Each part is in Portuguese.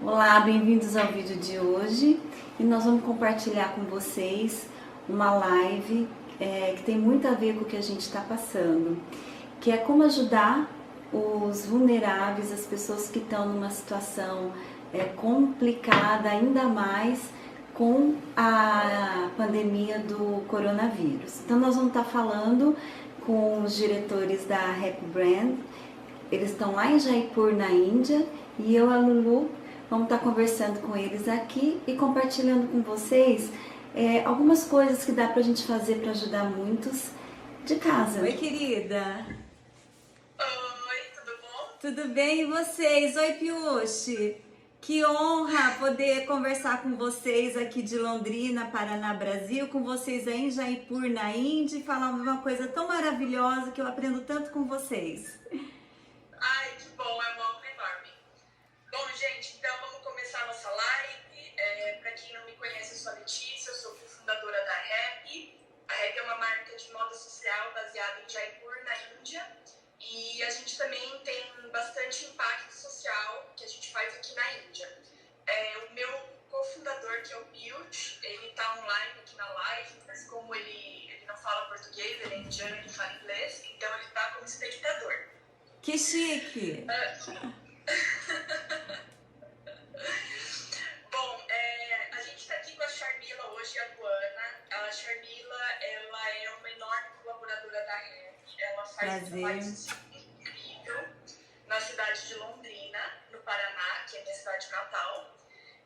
Olá, bem-vindos ao vídeo de hoje e nós vamos compartilhar com vocês uma live que tem muito a ver com o que a gente está passando, que é como ajudar os vulneráveis, as pessoas que estão numa situação complicada, ainda mais com a pandemia do coronavírus. Então nós vamos estar falando com os diretores da Happy Brand. Eles estão lá em Jaipur, na Índia, e eu, a Lulu, vamos estar conversando com eles aqui e compartilhando com vocês algumas coisas que dá pra gente fazer para ajudar muitos de casa. Oi, querida. Oi, tudo bom? Tudo bem, e vocês? Oi, Piushi. Que honra poder conversar com vocês aqui de Londrina, Paraná, Brasil, com vocês aí em Jaipur, na Índia, e falar uma coisa tão maravilhosa que eu aprendo tanto com vocês. Ai, que bom, é uma honra enorme. Bom, gente, então vamos começar a nossa live. Para quem não me conhece, eu sou a Letícia, eu sou cofundadora da Happy. A Happy é uma marca de moda social baseada em Jaipur, na Índia. E a gente também tem bastante impacto social que a gente faz aqui na Índia. O meu cofundador, que é o Piyush, ele está online aqui na live, mas como ele não fala português, ele é indiano, ele fala inglês, então ele está como espectador. Que chique! Bom, a gente está aqui com a Sharmila hoje, a Luana. A Sharmila, ela é uma enorme colaboradora da Happy. Ela faz um trabalho incrível na cidade de Londrina, no Paraná, que é a minha cidade natal.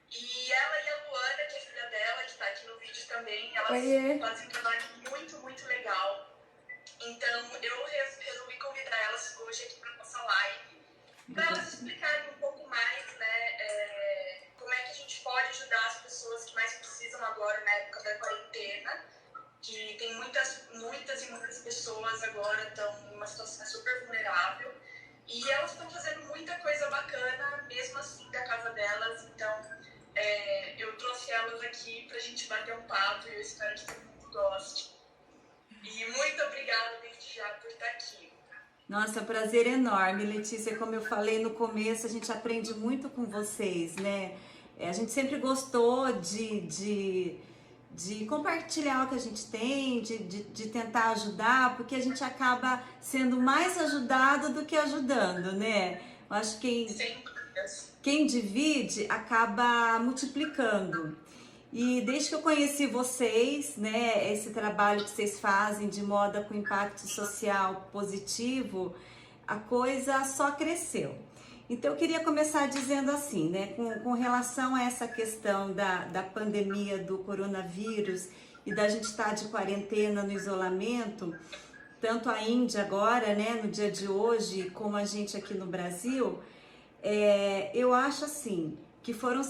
E ela e a Luana, que é filha dela, que está aqui no vídeo também, elas fazem um trabalho muito, muito legal. Então, eu resolvi convidar elas hoje aqui para nossa live, para elas explicarem um pouco mais, né, como é que a gente pode ajudar as pessoas que mais precisam agora na época da quarentena, que tem muitas e muitas pessoas agora estão em uma situação super vulnerável, e elas estão fazendo muita coisa bacana, mesmo assim, da casa delas. Então, eu trouxe elas aqui para a gente bater um papo, e eu espero que todo mundo goste. E muito obrigada desde já por estar aqui. Nossa, prazer enorme, Letícia. Como eu falei no começo, a gente aprende muito com vocês, né? A gente sempre gostou de compartilhar o que a gente tem, de tentar ajudar, porque a gente acaba sendo mais ajudado do que ajudando, né? Eu acho que quem divide acaba multiplicando. E desde que eu conheci vocês, né, esse trabalho que vocês fazem de moda com impacto social positivo, a coisa só cresceu. Então eu queria começar dizendo assim, né, com relação a essa questão da pandemia do coronavírus e da gente estar de quarentena, no isolamento, tanto a Índia agora, né, no dia de hoje, como a gente aqui no Brasil, eu acho assim, que foram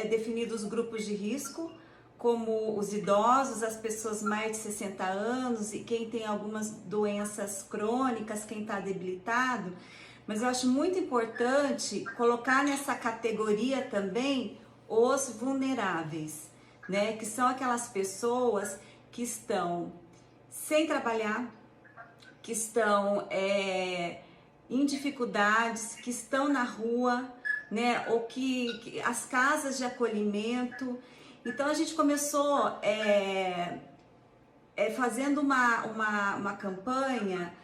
definidos grupos de risco, como os idosos, as pessoas mais de 60 anos e quem tem algumas doenças crônicas, quem está debilitado. Mas eu acho muito importante colocar nessa categoria também os vulneráveis, né? Que são aquelas pessoas que estão sem trabalhar, que estão em dificuldades, que estão na rua, né, ou que as casas de acolhimento. Então a gente começou fazendo uma campanha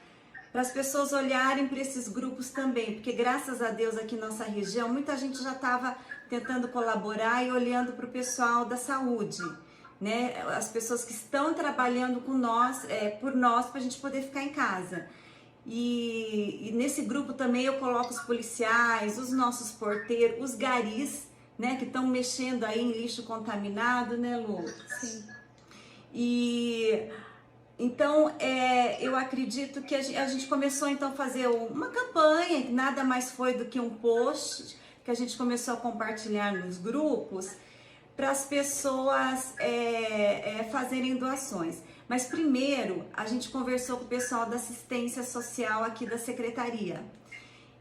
para as pessoas olharem para esses grupos também, porque graças a Deus aqui na nossa região muita gente já estava tentando colaborar e olhando para o pessoal da saúde, né, as pessoas que estão trabalhando com nós, por nós, para a gente poder ficar em casa. E nesse grupo também eu coloco os policiais, os nossos porteiros, os garis, né, que estão mexendo aí em lixo contaminado, né, Lu? Sim. E então eu acredito que a gente começou então a fazer uma campanha, que nada mais foi do que um post que a gente começou a compartilhar nos grupos para as pessoas fazerem doações. Mas primeiro, a gente conversou com o pessoal da assistência social aqui da secretaria.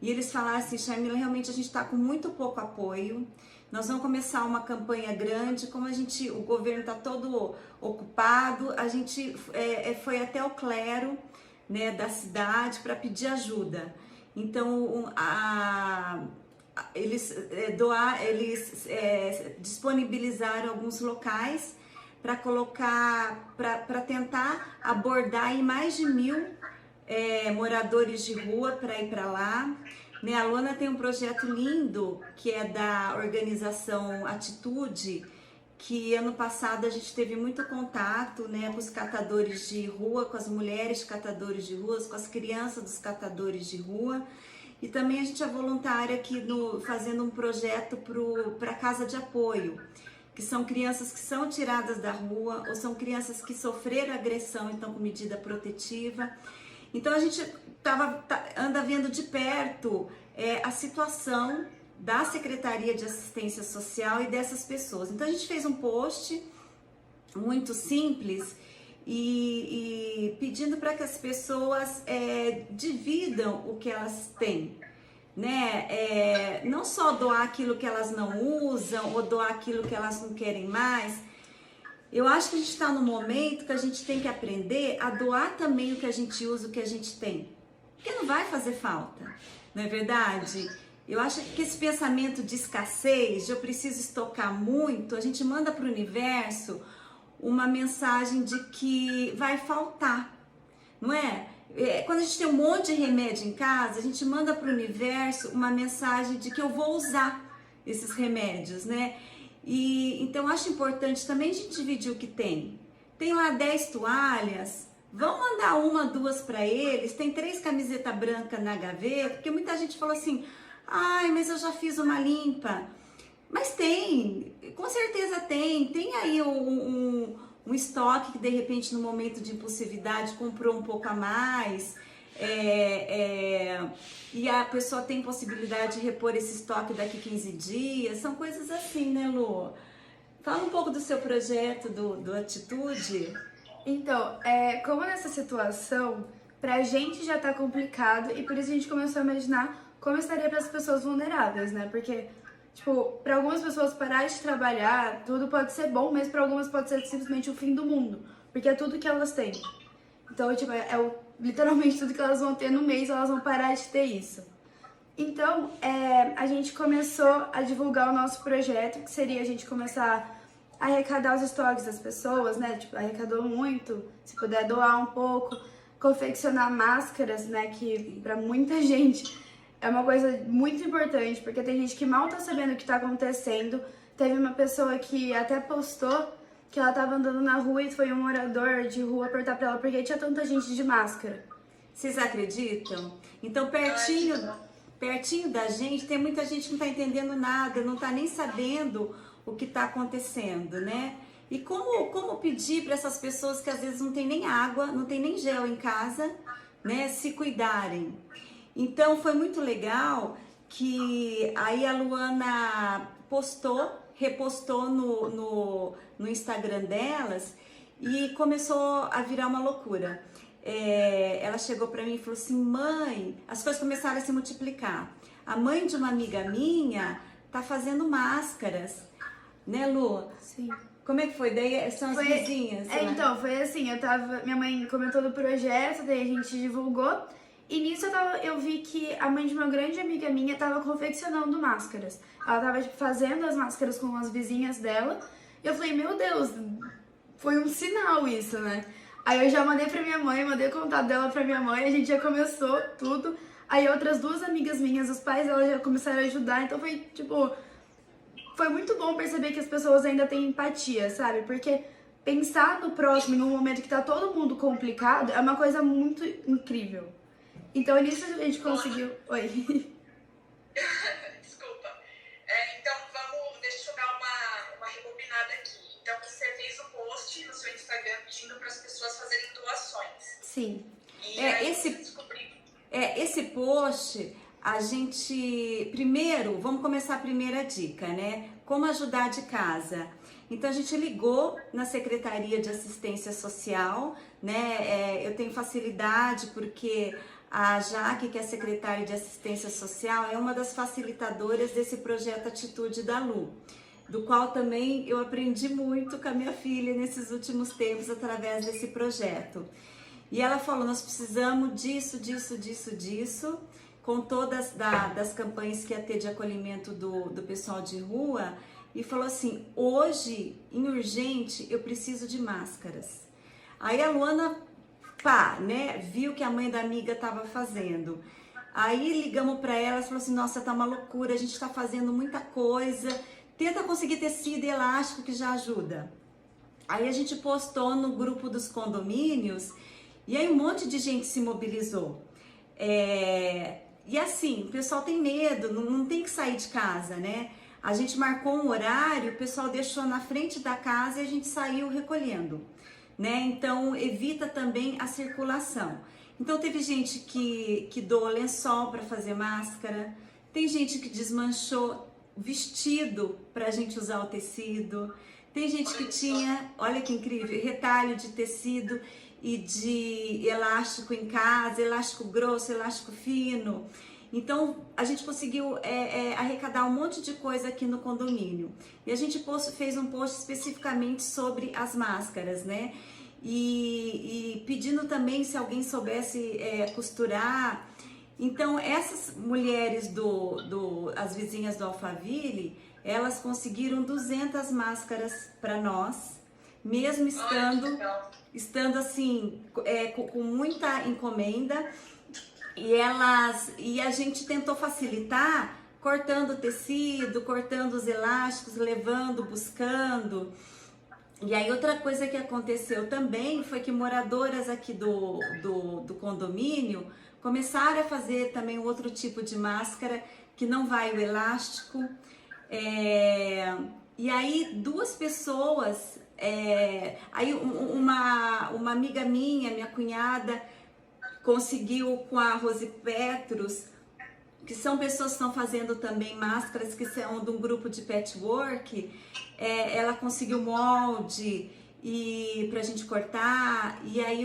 E eles falaram assim, Sharmila, realmente a gente está com muito pouco apoio. Nós vamos começar uma campanha grande, como o governo está todo ocupado, a gente foi até o clero, né, da cidade para pedir ajuda. Então, eles disponibilizaram alguns locais para colocar, para tentar abordar aí mais de 1.000 moradores de rua para ir para lá. Né? A Luana tem um projeto lindo que é da organização Atitude, que ano passado a gente teve muito contato, né, com os catadores de rua, com as mulheres catadores de ruas, com as crianças dos catadores de rua. E também a gente é voluntária aqui fazendo um projeto para casa de apoio, que são crianças que são tiradas da rua ou são crianças que sofreram agressão, então com medida protetiva. Então a gente anda vendo de perto a situação da Secretaria de Assistência Social e dessas pessoas. Então a gente fez um post muito simples e pedindo para que as pessoas dividam o que elas têm, né? Não só doar aquilo que elas não usam ou doar aquilo que elas não querem mais. Eu acho que a gente está no momento que a gente tem que aprender a doar também o que a gente usa, o que a gente tem, porque não vai fazer falta, não é verdade? Eu acho que esse pensamento de escassez, de eu preciso estocar muito, a gente manda para o universo uma mensagem de que vai faltar, não é? Quando a gente tem um monte de remédio em casa, a gente manda para o universo uma mensagem de que eu vou usar esses remédios, né? E então eu acho importante também a gente dividir o que tem. Tem lá 10 toalhas, vamos mandar 1, 2 para eles. Tem 3 camisetas brancas na gaveta, porque muita gente falou assim: ai, mas eu já fiz uma limpa. Mas tem, com certeza tem aí um estoque que de repente no momento de impulsividade comprou um pouco a mais, e a pessoa tem possibilidade de repor esse estoque daqui 15 dias, são coisas assim, né, Lu? Fala um pouco do seu projeto, do Atitude. Então, como nessa situação, pra gente já tá complicado e por isso a gente começou a imaginar como estaria para as pessoas vulneráveis, né? Porque, tipo, para algumas pessoas parar de trabalhar, tudo pode ser bom, mas para algumas pode ser simplesmente o fim do mundo, porque é tudo que elas têm. Então, tipo, literalmente tudo que elas vão ter no mês, elas vão parar de ter isso. Então, a gente começou a divulgar o nosso projeto, que seria a gente começar a arrecadar os estoques das pessoas, né? Tipo, arrecadou muito, se puder doar um pouco, confeccionar máscaras, né? Que para muita gente é uma coisa muito importante, porque tem gente que mal tá sabendo o que tá acontecendo. Teve uma pessoa que até postou que ela tava andando na rua e foi um morador de rua perguntar pra ela por que tinha tanta gente de máscara. Vocês acreditam? Então, pertinho da gente, tem muita gente que não tá entendendo nada, não tá nem sabendo o que tá acontecendo, né? E como pedir para essas pessoas que às vezes não tem nem água, não tem nem gel em casa, né, se cuidarem? Então foi muito legal que aí a Luana repostou no Instagram delas e começou a virar uma loucura. Ela chegou para mim e falou assim: mãe, as coisas começaram a se multiplicar. A mãe de uma amiga minha tá fazendo máscaras, né, Lu? Sim. Como é que foi? Daí são as vizinhas? Então, foi assim, minha mãe comentou do projeto, daí a gente divulgou. E nisso eu vi que a mãe de uma grande amiga minha estava confeccionando máscaras. Ela estava fazendo as máscaras com as vizinhas dela. E eu falei, meu Deus, foi um sinal isso, né? Aí eu já mandei pra minha mãe, mandei o contato dela pra minha mãe, a gente já começou tudo. Aí outras 2 amigas minhas, os pais delas já começaram a ajudar. Então foi, tipo, foi muito bom perceber que as pessoas ainda têm empatia, sabe? Porque pensar no próximo, num momento que tá todo mundo complicado, é uma coisa muito incrível. Então, nisso a gente conseguiu... Oi. Desculpa. Então, deixa eu dar uma rebobinada aqui. Então, você fez o post no seu Instagram pedindo para as pessoas fazerem doações. Sim. E aí você descobriu. Esse post, a gente... Primeiro, vamos começar a primeira dica, né? Como ajudar de casa. Então, a gente ligou na Secretaria de Assistência Social, né? Eu tenho facilidade porque... A Jaque, que é secretária de Assistência Social, é uma das facilitadoras desse projeto Atitude da Lu, do qual também eu aprendi muito com a minha filha nesses últimos tempos através desse projeto. E ela falou, nós precisamos disso, contou das campanhas que ia ter de acolhimento do pessoal de rua e falou assim, hoje, em urgente, eu preciso de máscaras. Aí a Luana, né, viu que a mãe da amiga estava fazendo. Aí ligamos para ela e falou assim, nossa, tá uma loucura, a gente está fazendo muita coisa, tenta conseguir tecido elástico que já ajuda. Aí a gente postou no grupo dos condomínios e aí um monte de gente se mobilizou. E assim, o pessoal tem medo, não tem que sair de casa, né? A gente marcou um horário, o pessoal deixou na frente da casa e a gente saiu recolhendo, né? Então evita também a circulação. Então teve gente que doou lençol para fazer máscara, tem gente que desmanchou vestido para a gente usar o tecido, tem gente que tinha, olha que incrível, retalho de tecido e de elástico em casa, elástico grosso, elástico fino. Então a gente conseguiu arrecadar um monte de coisa aqui no condomínio. E a gente fez um post especificamente sobre as máscaras, né? E pedindo também se alguém soubesse costurar. Então essas mulheres as vizinhas do Alphaville, elas conseguiram 200 máscaras para nós, mesmo estando assim com muita encomenda. E a gente tentou facilitar cortando o tecido, cortando os elásticos, levando, buscando. E aí outra coisa que aconteceu também foi que moradoras aqui do condomínio começaram a fazer também outro tipo de máscara que não vai o elástico. E aí duas pessoas, aí uma amiga minha cunhada, conseguiu com a Rose Petrus, que são pessoas que estão fazendo também máscaras, que são de um grupo de patchwork, ela conseguiu molde pra gente cortar, e aí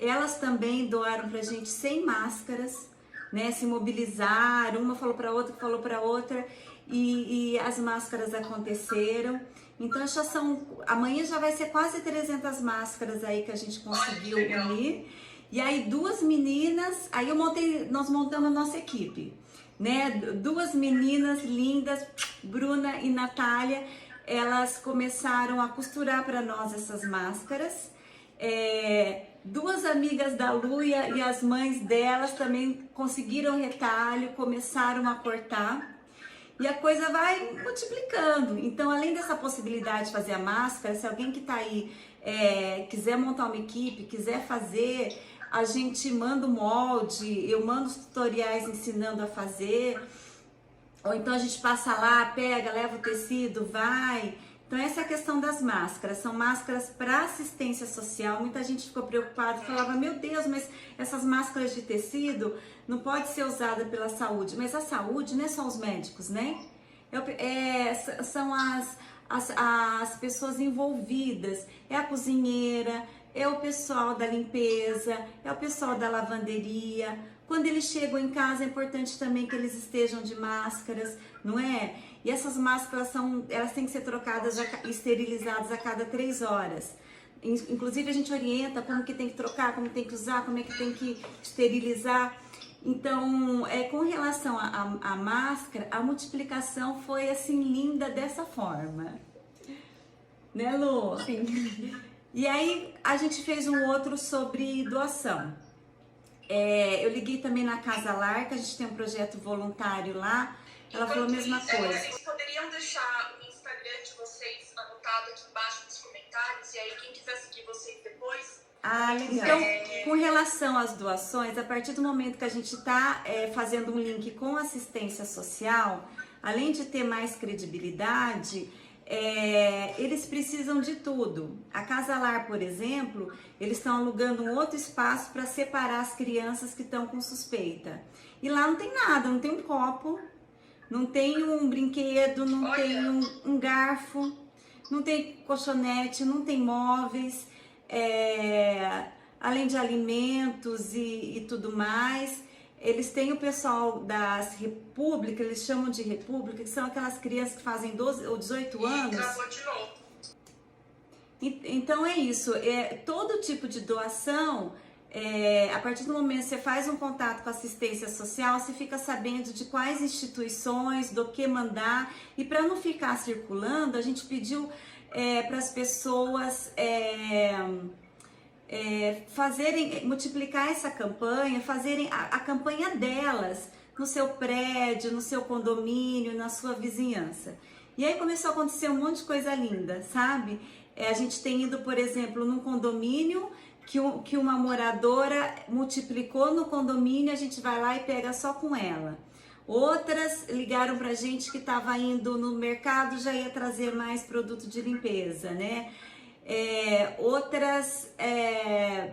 elas também doaram pra gente 100 máscaras, né, se mobilizaram, uma falou pra outra, que falou pra outra, e as máscaras aconteceram. Então amanhã já vai ser quase 300 máscaras aí que a gente conseguiu unir. E aí duas meninas, aí nós montamos a nossa equipe, né? Duas meninas lindas, Bruna e Natália, elas começaram a costurar para nós essas máscaras. Duas amigas da Luia e as mães delas também conseguiram retalho, começaram a cortar. E a coisa vai multiplicando. Então, além dessa possibilidade de fazer a máscara, se alguém que está aí quiser montar uma equipe, quiser fazer, a gente manda o molde, eu mando os tutoriais ensinando a fazer, ou então a gente passa lá, pega, leva o tecido, vai. Então essa é a questão das máscaras, são máscaras para assistência social. Muita gente ficou preocupada, falava, meu Deus, mas essas máscaras de tecido não pode ser usada pela saúde. Mas a saúde não é só os médicos, né? São as pessoas envolvidas, é a cozinheira, é o pessoal da limpeza, é o pessoal da lavanderia. Quando eles chegam em casa é importante também que eles estejam de máscaras, não é? E essas máscaras elas têm que ser trocadas e esterilizadas a cada 3 horas. Inclusive a gente orienta como que tem que trocar, como tem que usar, como é que tem que esterilizar. Então, com relação à máscara, a multiplicação foi assim linda dessa forma. Né, Lu? Sim. E aí a gente fez um outro sobre doação. Eu liguei também na Casa Lar, que a gente tem um projeto voluntário lá. Ela falou a mesma coisa. Vocês poderiam deixar o Instagram de vocês anotado aqui embaixo nos comentários, e aí quem quiser seguir vocês depois... Ah, legal. Então, com relação às doações, a partir do momento que a gente está fazendo um link com assistência social, além de ter mais credibilidade, eles precisam de tudo. A Casa Lar, por exemplo, eles estão alugando um outro espaço para separar as crianças que estão com suspeita. E lá não tem nada, não tem um copo, não tem um brinquedo, não tem um garfo, não tem colchonete, não tem móveis, além de alimentos e tudo mais. Eles têm o pessoal das repúblicas, eles chamam de república, que são aquelas crianças que fazem 12 ou 18 anos. Travou de novo. Então é isso, todo tipo de doação a partir do momento que você faz um contato com a assistência social, você fica sabendo de quais instituições, do que mandar. E para não ficar circulando, a gente pediu para as pessoas multiplicar essa campanha, fazerem a campanha delas no seu prédio, no seu condomínio, na sua vizinhança. E aí começou a acontecer um monte de coisa linda, sabe? A gente tem ido, por exemplo, num condomínio que uma moradora multiplicou no condomínio, a gente vai lá e pega só com ela. Outras ligaram pra gente que estava indo no mercado, já ia trazer mais produto de limpeza, né? Outras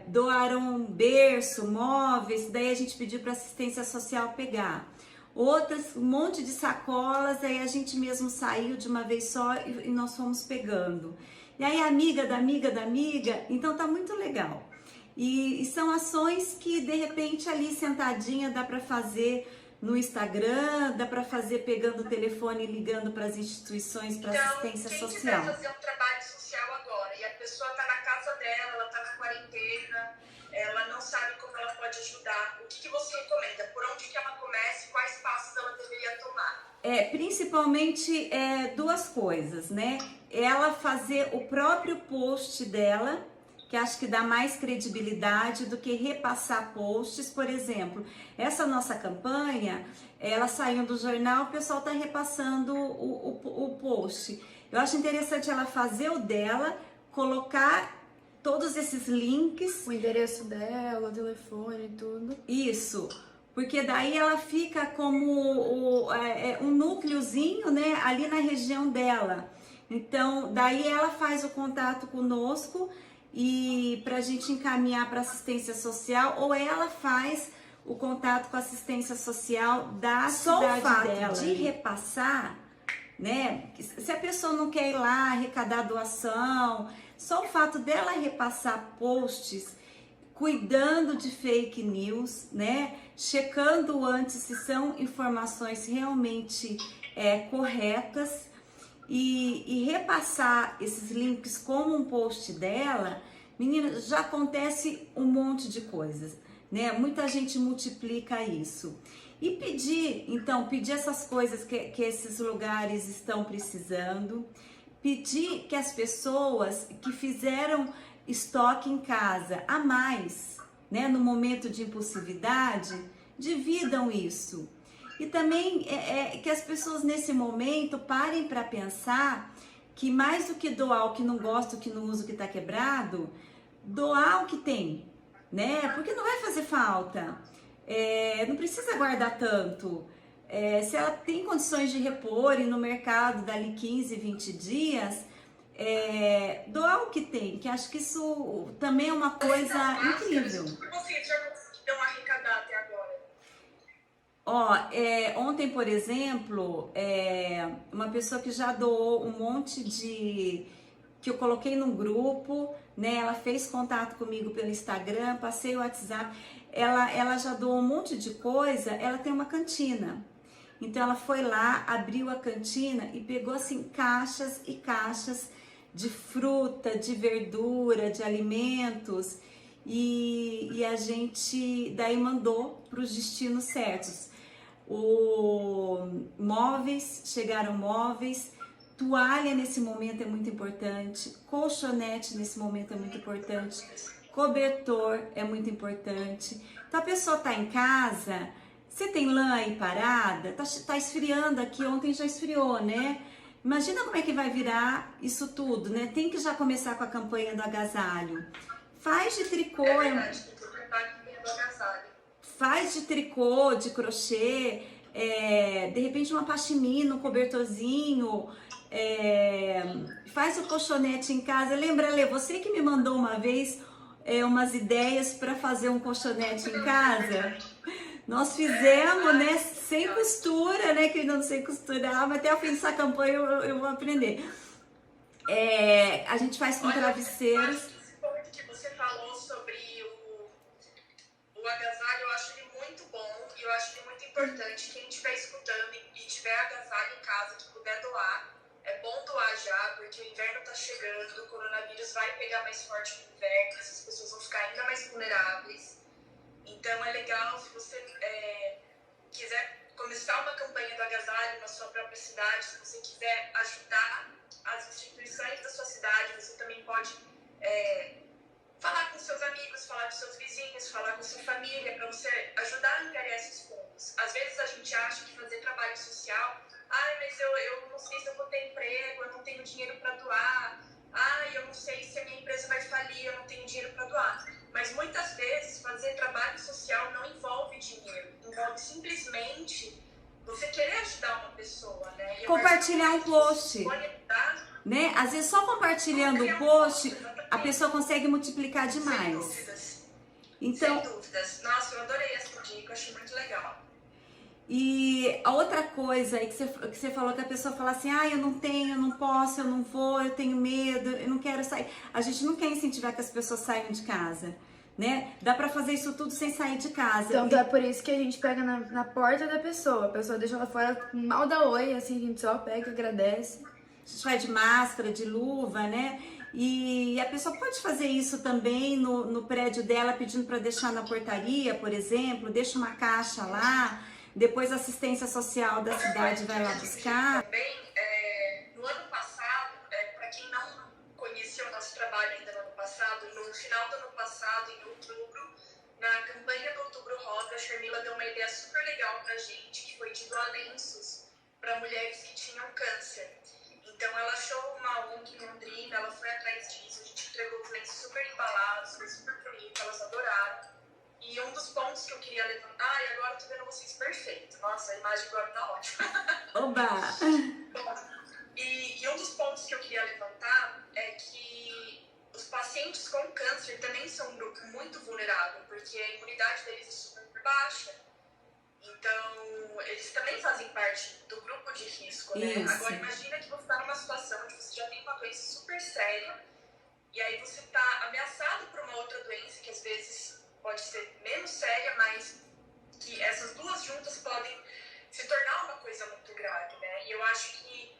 doaram berço, móveis, daí a gente pediu para assistência social pegar. Outras, um monte de sacolas, aí a gente mesmo saiu de uma vez só e nós fomos pegando. E aí amiga da amiga da amiga, então tá muito legal. E são ações que de repente ali sentadinha dá para fazer no Instagram, dá para fazer pegando o telefone e ligando para as instituições para assistência social. Então, quem quiser fazer um trabalho social agora e a pessoa está na casa dela, ela está na quarentena, ela não sabe como ela pode ajudar, o que você recomenda? Por onde que ela comece? Quais passos ela deveria tomar? Principalmente duas coisas, né? Ela fazer o próprio post dela, que acho que dá mais credibilidade do que repassar posts. Por exemplo, essa nossa campanha, ela saiu do jornal, o pessoal está repassando o post. Eu acho interessante ela fazer o dela, colocar todos esses links. O endereço dela, o telefone e tudo. Isso, porque daí ela fica como um núcleozinho, né, ali na região dela. Então, daí ela faz o contato conosco e para a gente encaminhar para assistência social, ou ela faz o contato com a assistência social da cidade dela. De repassar, né? Se a pessoa não quer ir lá arrecadar doação, só o fato dela repassar posts, cuidando de fake news, né? Checando antes se são informações realmente corretas. E repassar esses links como um post dela, menina, já acontece um monte de coisas, né? Muita gente multiplica isso. E pedir essas coisas que esses lugares estão precisando, pedir que as pessoas que fizeram estoque em casa a mais, né, no momento de impulsividade, dividam isso. E também que as pessoas nesse momento parem para pensar que mais do que doar o que não gosta, o que não usa, o que está quebrado, doar o que tem, né? Porque não vai fazer falta. Não precisa guardar tanto. Se ela tem condições de repor e no mercado dali 15, 20 dias, doar o que tem, que acho que isso também é uma coisa incrível. O que vocês já conseguiram arrecadar até agora? Ontem, por exemplo, uma pessoa que já doou um monte que eu coloquei num grupo, né? Ela fez contato comigo pelo Instagram, passei o WhatsApp, ela já doou um monte de coisa, ela tem uma cantina. Então ela foi lá, abriu a cantina e pegou assim caixas e caixas de fruta, de verdura, de alimentos, e a gente daí mandou para os destinos certos. Chegaram móveis, toalha nesse momento é muito importante, colchonete nesse momento é muito importante, cobertor é muito importante. Então a pessoa tá em casa, você tem lã aí parada, tá esfriando aqui, ontem já esfriou, né? Imagina como é que vai virar isso tudo, né? Tem que já começar com a campanha do agasalho. Faz de tricô, Verdade, tem que preparar a campanha do agasalho. Faz de tricô, de crochê, de repente uma pashmina, um cobertorzinho, faz o colchonete em casa. Lembra, Lê, você que me mandou uma vez umas ideias para fazer um colchonete em casa? Nós fizemos, né, sem costura, né, que eu não sei costurar, mas até o fim dessa campanha eu vou aprender. A gente faz com travesseiros. Esse ponto que você falou sobre o agasalho, eu acho ele muito bom e eu acho ele muito importante. Quem estiver escutando e tiver agasalho em casa, que puder doar, é bom doar já, porque o inverno tá chegando, o coronavírus vai pegar mais forte no inverno, essas pessoas vão ficar ainda mais vulneráveis. Então é legal se você quiser começar uma campanha do agasalho na sua própria cidade, se você quiser ajudar as instituições da sua cidade, você também pode falar com seus amigos, falar com seus vizinhos, falar com sua família, para você ajudar a angariar esses fundos. Às vezes a gente acha que fazer trabalho social, mas eu não sei se eu vou ter emprego, eu não tenho dinheiro para doar, eu não sei se a minha empresa vai falir, eu não tenho dinheiro para doar. Mas muitas vezes fazer trabalho social não envolve dinheiro, envolve simplesmente você querer ajudar uma pessoa, né? Compartilhar um post, né? Às vezes só compartilhando o post, a pessoa consegue multiplicar demais. Sem dúvidas. Então, Sem dúvidas. Nossa, eu adorei essa dica, eu achei muito legal. e a outra coisa aí que você falou, que a pessoa fala assim, eu não tenho, eu não posso, eu não vou, eu tenho medo, eu não quero sair. A gente não quer incentivar que as pessoas saiam de casa, né? Dá pra fazer isso tudo sem sair de casa. Então é por isso que a gente pega na porta da pessoa. A pessoa deixa ela fora, mal dá oi, assim, a gente só pega, agradece. A gente vai de máscara, de luva, né? E a pessoa pode fazer isso também no prédio dela, pedindo para deixar na portaria, por exemplo, deixa uma caixa lá, depois a assistência social da cidade vai lá buscar. Também, no ano passado, para quem não conheceu o nosso trabalho ainda no ano passado, no final do ano passado, em outubro, na campanha do Outubro Rosa, a Sharmila deu uma ideia super legal pra gente, que foi de doar lenços para mulheres que tinham câncer. Então ela achou uma ONG em Londrina, ela foi atrás disso, a gente entregou os lenços super embalados, foi super bonito, elas adoraram. E um dos pontos que eu queria levantar, e agora eu tô vendo vocês perfeito, nossa, a imagem agora tá ótima. Oba! E um dos pontos que eu queria levantar é que os pacientes com câncer também são um grupo muito vulnerável, porque a imunidade deles é super baixa. Então, eles também fazem parte do grupo de risco, né? Isso. Agora, imagina que você está numa situação onde você já tem uma doença super séria e aí você está ameaçado por uma outra doença que às vezes pode ser menos séria, mas que essas duas juntas podem se tornar uma coisa muito grave, né? E eu acho que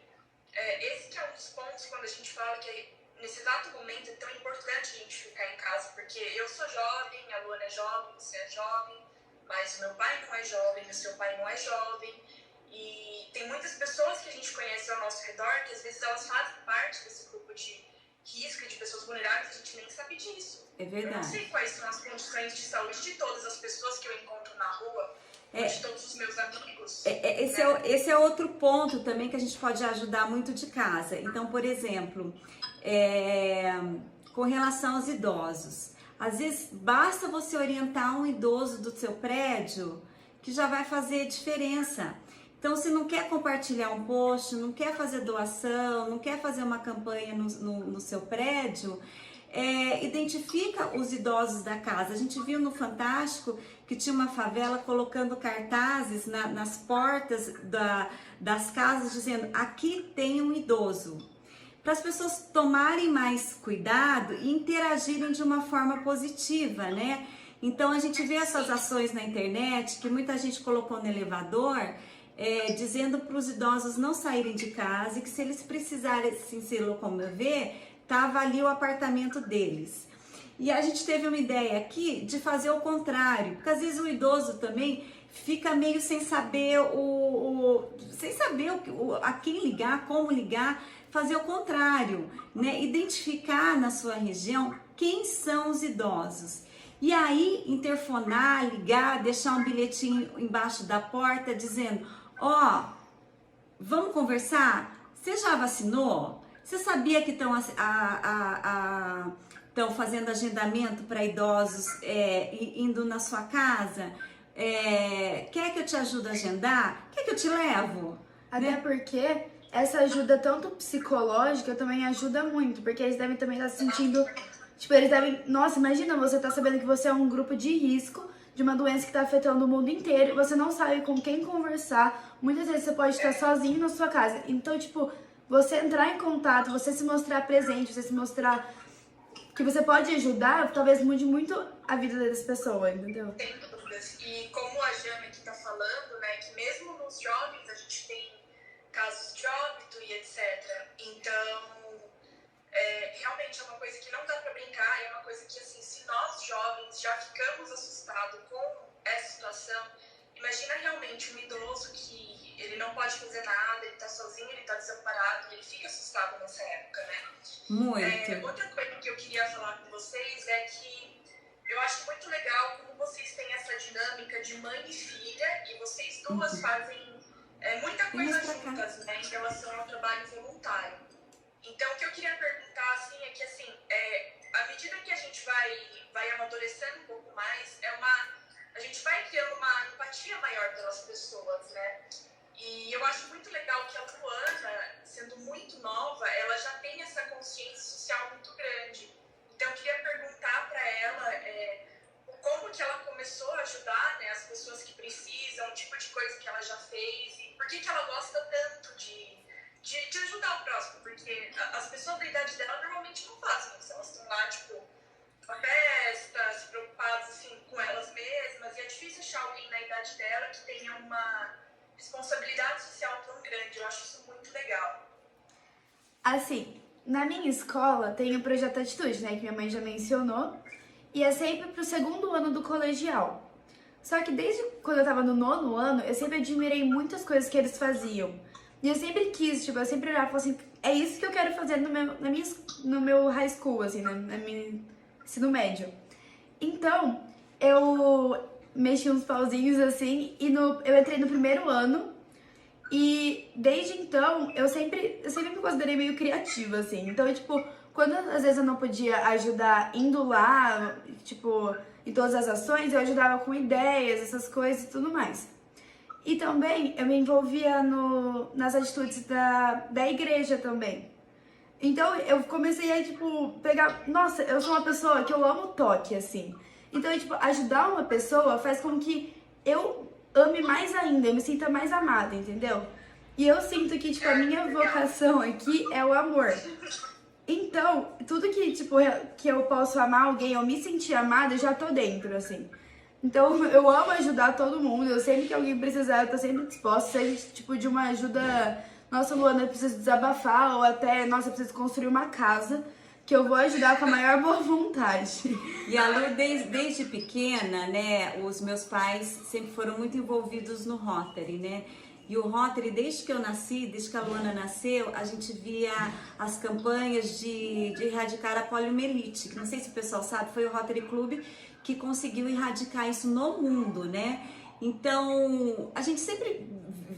esse que é um dos pontos quando a gente fala que nesse exato momento é tão importante a gente ficar em casa, porque eu sou jovem, a Luana é jovem, você é jovem, mas o meu pai não é jovem, o seu pai não é jovem, e tem muitas pessoas que a gente conhece ao nosso redor que às vezes elas fazem parte desse grupo de risco de pessoas vulneráveis, a gente nem sabe disso. É verdade. Eu não sei quais são as condições de saúde de todas as pessoas que eu encontro na rua, de todos os meus amigos. Esse é outro ponto também que a gente pode ajudar muito de casa. Então, por exemplo, com relação aos idosos, às vezes basta você orientar um idoso do seu prédio que já vai fazer diferença. Então, se não quer compartilhar um post, não quer fazer doação, não quer fazer uma campanha no seu prédio, identifica os idosos da casa. A gente viu no Fantástico que tinha uma favela colocando cartazes nas portas das casas dizendo: aqui tem um idoso. Para as pessoas tomarem mais cuidado e interagirem de uma forma positiva, né? Então a gente vê essas ações na internet que muita gente colocou no elevador, dizendo para os idosos não saírem de casa e que se eles precisarem se locomover, tava ali o apartamento deles. E a gente teve uma ideia aqui de fazer o contrário, porque às vezes o idoso também fica meio sem saber a quem ligar, como ligar, fazer o contrário, né? Identificar na sua região quem são os idosos. E aí interfonar, ligar, deixar um bilhetinho embaixo da porta dizendo: vamos conversar? Você já vacinou? Você sabia que estão fazendo agendamento para idosos indo na sua casa? Quer que eu te ajude a agendar? Quer que eu te levo? Até porque essa ajuda tanto psicológica também ajuda muito, porque eles devem também estar se sentindo, tipo, eles devem, nossa, imagina você tá sabendo que você é um grupo de risco de uma doença que tá afetando o mundo inteiro e você não sabe com quem conversar, muitas vezes você pode estar sozinho na sua casa, então, tipo, você entrar em contato, você se mostrar presente, você se mostrar que você pode ajudar, talvez mude muito a vida das pessoas, entendeu? Sem dúvidas. E como a Jana aqui tá falando, né, que mesmo nos jovens a gente tem casos de óbito e etc. Então, realmente é uma coisa que não dá para brincar, é uma coisa que, assim, se nós jovens já ficamos assustados com essa situação, imagina realmente um idoso que ele não pode fazer nada, ele tá sozinho, ele tá desamparado, ele fica assustado nessa época, né? Muito. Outra coisa que eu queria falar com vocês é que eu acho muito legal como vocês têm essa dinâmica de mãe e filha, e vocês duas fazem muita coisa juntas, né, em relação ao trabalho voluntário. Então, o que eu queria perguntar, assim, é que, assim, à medida que a gente vai amadurecendo um pouco mais, a gente vai criando uma empatia maior pelas pessoas, né? E eu acho muito legal que a Luana, sendo muito nova, ela já tem essa consciência social muito grande. Então, eu queria perguntar para ela como que ela começou a ajudar, né, as pessoas que precisam, o tipo de coisa que ela já fez e por que ela gosta tanto de ajudar o próximo, porque as pessoas da idade dela normalmente não fazem isso, elas estão lá, tipo, na festa, se preocupadas, assim, com elas mesmas, e é difícil achar alguém na idade dela que tenha uma responsabilidade social tão grande. Eu acho isso muito legal. Assim, na minha escola tem o Projeto Atitude, né, que minha mãe já mencionou, e é sempre pro segundo ano do colegial. Só que desde quando eu tava no 9º ano, eu sempre admirei muitas coisas que eles faziam. E eu sempre quis, tipo, eu sempre olhava e falava assim, é isso que eu quero fazer no meu high school, assim, na minha ensino médio. Então, eu mexi uns pauzinhos assim, e eu entrei no 1º ano, e desde então, eu sempre me considerei meio criativa, assim. Então, tipo, quando às vezes eu não podia ajudar indo lá, tipo, em todas as ações, eu ajudava com ideias, essas coisas e tudo mais. E também eu me envolvia nas atitudes da igreja também. Então eu comecei a, tipo, pegar... Nossa, eu sou uma pessoa que eu amo toque, assim. Então, tipo, ajudar uma pessoa faz com que eu ame mais ainda, eu me sinta mais amada, entendeu? E eu sinto que, tipo, a minha vocação aqui é o amor. Então, tudo que, tipo, que eu posso amar alguém, eu me sentir amada, eu já tô dentro, assim. Então, eu amo ajudar todo mundo. Eu sempre que alguém precisar, eu tô sempre disposta. Seja, tipo, de uma ajuda... Nossa, Luana, eu preciso desabafar. Ou até, nossa, eu preciso construir uma casa. Que eu vou ajudar com a maior boa vontade. E a Lu, desde pequena, né, os meus pais sempre foram muito envolvidos no Rotary, né? E o Rotary, desde que eu nasci, desde que a Luana nasceu, a gente via as campanhas de erradicar a poliomielite. Não sei se o pessoal sabe, foi o Rotary Club que conseguiu erradicar isso no mundo, né? Então, a gente sempre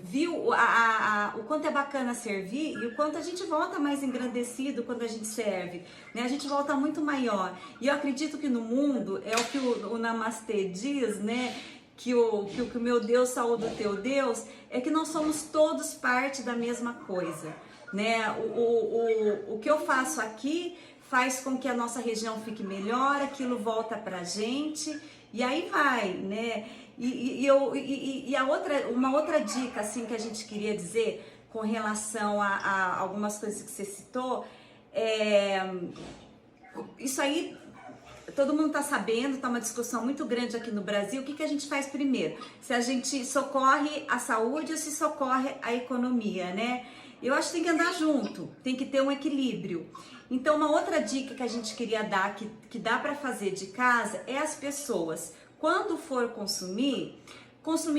viu o quanto é bacana servir e o quanto a gente volta mais engrandecido quando a gente serve, né? A gente volta muito maior. E eu acredito que no mundo, é o que o Namastê diz, né? Que o meu Deus saúde o teu Deus, é que nós somos todos parte da mesma coisa, né? O que eu faço aqui faz com que a nossa região fique melhor, aquilo volta pra gente, e aí vai, né? Uma outra dica, assim, que a gente queria dizer com relação a algumas coisas que você citou, isso aí todo mundo está sabendo, está uma discussão muito grande aqui no Brasil. O que a gente faz primeiro? Se a gente socorre a saúde ou se socorre a economia, né? Eu acho que tem que andar junto, tem que ter um equilíbrio. Então, uma outra dica que a gente queria dar, que dá para fazer de casa, é as pessoas, quando for consumir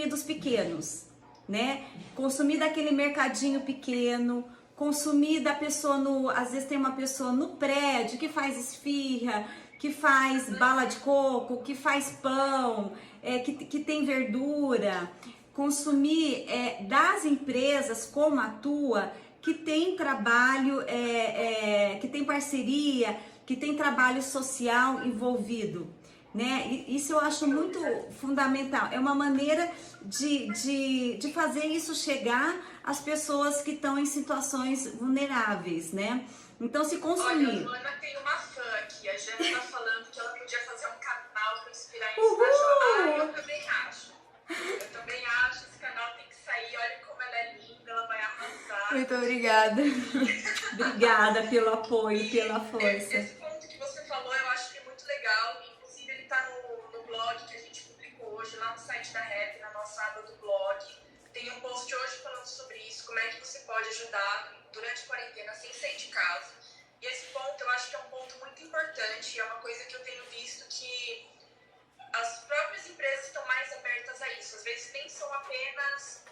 dos pequenos, né? Consumir daquele mercadinho pequeno, consumir da pessoa às vezes tem uma pessoa no prédio que faz esfirra, que faz bala de coco, que faz pão, que tem verdura. Consumir das empresas como a tua, que tem trabalho, que tem parceria, que tem trabalho social envolvido, né? Isso eu acho muito fundamental. É uma maneira de fazer isso chegar às pessoas que estão em situações vulneráveis, né? Então, se consumir... Olha, a Luana tem uma fã aqui. A Jana tá falando que ela podia fazer um canal para inspirar e encorajar. Eu também acho. Esse canal tem que sair. Olha como ela é linda, ela vai arrasar. Muito obrigada. Obrigada pelo apoio, pela força. Esse ponto que você falou, eu acho que é muito legal. Inclusive, ele tá no blog que a gente publicou hoje, lá no site da REP, na nossa aba do blog. Tem um post hoje falando sobre isso, como é que você pode ajudar durante a quarentena sem sair de casa. E esse ponto eu acho que é um ponto muito importante, é uma coisa que eu tenho visto que as próprias empresas estão mais abertas a isso. Às vezes nem são apenas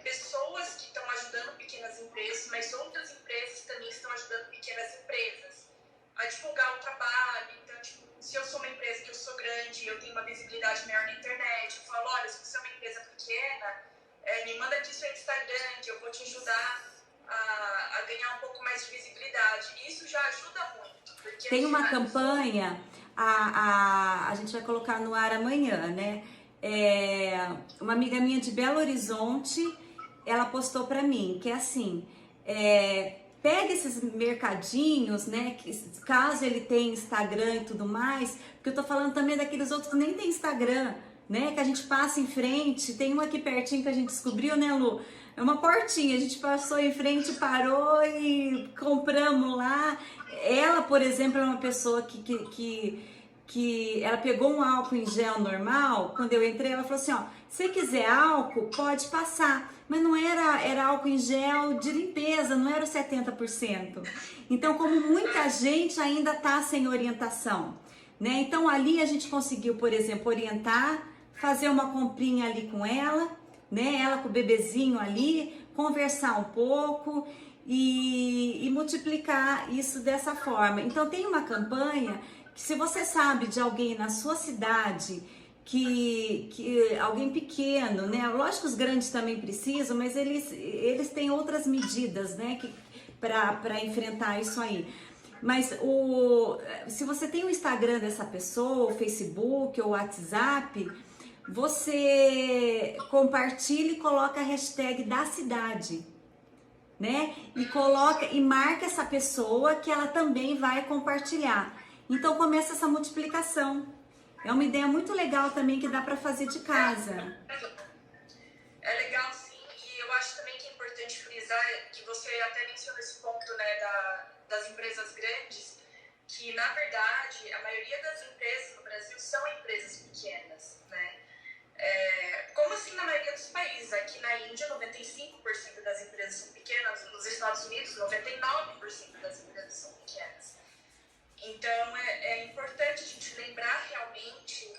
pessoas que estão ajudando pequenas empresas, mas outras empresas também estão ajudando pequenas empresas a divulgar o trabalho. Então, tipo, se eu sou uma empresa que eu sou grande, eu tenho uma visibilidade maior na internet, eu falo, olha, se você é uma empresa pequena, me manda aqui seu Instagram, que eu vou te ajudar a ganhar um pouco mais de visibilidade. Isso já ajuda muito. Porque Tem uma campanha, a gente vai colocar no ar amanhã, né? Uma amiga minha de Belo Horizonte, ela postou pra mim, que é assim, pega esses mercadinhos, né? Caso ele tenha Instagram e tudo mais, porque eu tô falando também daqueles outros que nem tem Instagram, né? Que a gente passa em frente, tem um aqui pertinho que a gente descobriu, né, Lu? É uma portinha, a gente passou em frente, parou e compramos lá. Ela, por exemplo, é uma pessoa que ela pegou um álcool em gel normal. Quando eu entrei, ela falou assim, ó, se quiser álcool, pode passar. Mas não era álcool em gel de limpeza, não era o 70%. Então, como muita gente ainda tá sem orientação, né? Então, ali a gente conseguiu, por exemplo, orientar, fazer uma comprinha ali com ela, né? Ela com o bebezinho ali, conversar um pouco e multiplicar isso dessa forma. Então, tem uma campanha que, se você sabe de alguém na sua cidade, que alguém pequeno, né? Lógico que os grandes também precisam, mas eles têm outras medidas, né? Para enfrentar isso aí. Mas se você tem o Instagram dessa pessoa, o Facebook ou o WhatsApp, você compartilha e coloca a hashtag da cidade, né? E marca essa pessoa que ela também vai compartilhar. Então começa essa multiplicação. É uma ideia muito legal também que dá para fazer de casa. É legal, sim, e eu acho também que é importante frisar que você até mencionou esse ponto, né, das empresas grandes, que na verdade a maioria das empresas no Brasil são empresas pequenas, né? Como assim na maioria dos países? Aqui na Índia, 95% das empresas são pequenas, nos Estados Unidos, 99% das empresas são pequenas. Então, é importante a gente lembrar realmente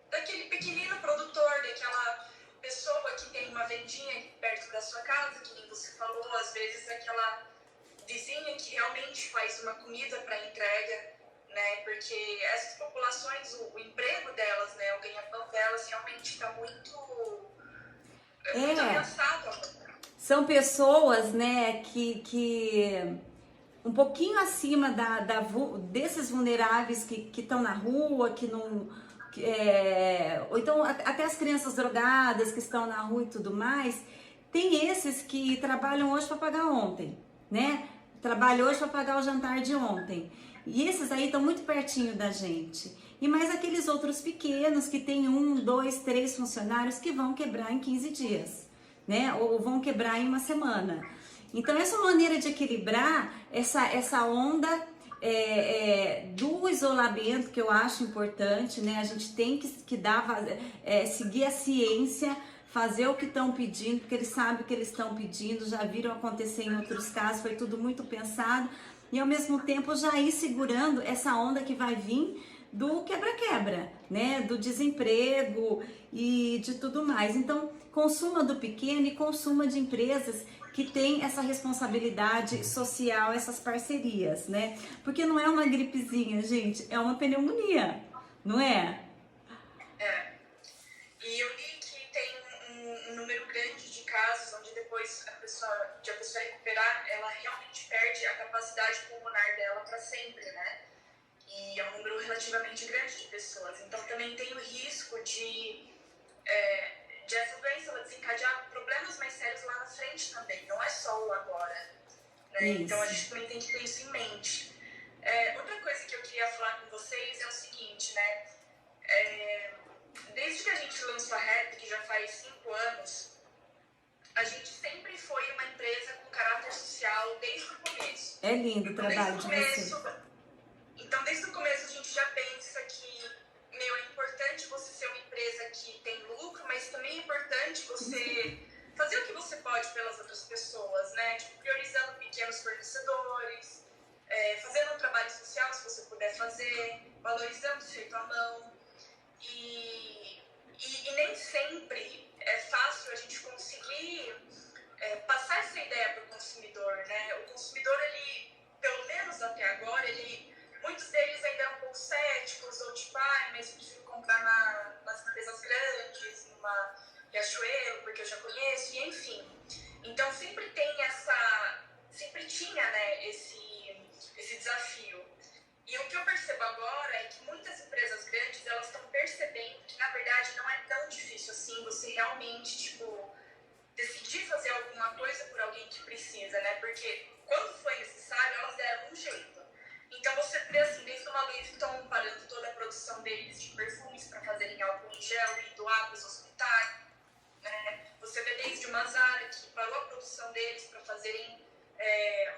daquele pequenino produtor, daquela pessoa que tem uma vendinha perto da sua casa, que nem você falou, às vezes aquela vizinha que realmente faz uma comida para entrega, né? Porque essas populações, o emprego delas, né, o ganha-pão delas realmente está muito ameaçado. São pessoas, né, que um pouquinho acima desses vulneráveis que estão na rua, que não... ou então até as crianças drogadas que estão na rua e tudo mais, tem esses que trabalham hoje para pagar ontem, né? Trabalham hoje para pagar o jantar de ontem. E esses aí estão muito pertinho da gente. E mais aqueles outros pequenos que tem 1, 2, 3 funcionários que vão quebrar em 15 dias, né? Ou vão quebrar em uma semana. Então, essa maneira de equilibrar essa onda do isolamento, que eu acho importante, né? A gente tem que seguir a ciência, fazer o que estão pedindo, porque eles sabem o que eles estão pedindo, já viram acontecer em outros casos, foi tudo muito pensado, e ao mesmo tempo já ir segurando essa onda que vai vir do quebra-quebra, né? Do desemprego e de tudo mais. Então, consuma do pequeno e consuma de empresas que tem essa responsabilidade social, essas parcerias, né? Porque não é uma gripezinha, gente, é uma pneumonia, não é? E eu li que tem um número grande de casos onde depois a pessoa recuperar, ela realmente perde a capacidade pulmonar dela para sempre, né? E é um número relativamente grande de pessoas. Então também tem o risco de essa doença ela desencadear problemas mais sérios lá na frente também, não é só o agora, né? Então a gente também tem que ter isso em mente. Outra coisa que eu queria falar com vocês é o seguinte, né? Desde que a gente lançou a Rap, que já faz 5 anos, a gente sempre foi uma empresa com caráter social desde o começo. É lindo o trabalho de vocês. Então, desde o começo a gente já pensa que é importante você ser uma empresa que tem lucro, mas também é importante você fazer o que você pode pelas outras pessoas, né? Tipo, priorizando pequenos fornecedores, fazendo um trabalho social, se você puder fazer, valorizando o feito à mão. E nem sempre é fácil a gente conseguir passar essa ideia para o consumidor, né? O consumidor, ele, pelo menos até agora, muitos deles ainda eram um pouco céticos, ou tipo, mas eu prefiro comprar nas empresas grandes, numa Riachuelo, porque eu já conheço, e enfim. Então sempre tinha, né, esse desafio. E o que eu percebo agora é que muitas empresas grandes, elas estão percebendo que, na verdade, não é tão difícil assim você realmente, tipo, decidir fazer alguma coisa por alguém que precisa, né? Porque quando foi necessário, elas deram um jeito. Então você vê assim, desde uma Louis Vuitton parando toda a produção deles de perfumes para fazerem álcool em gel e doar para os hospitais, né? Você vê desde uma Zara que parou a produção deles para fazerem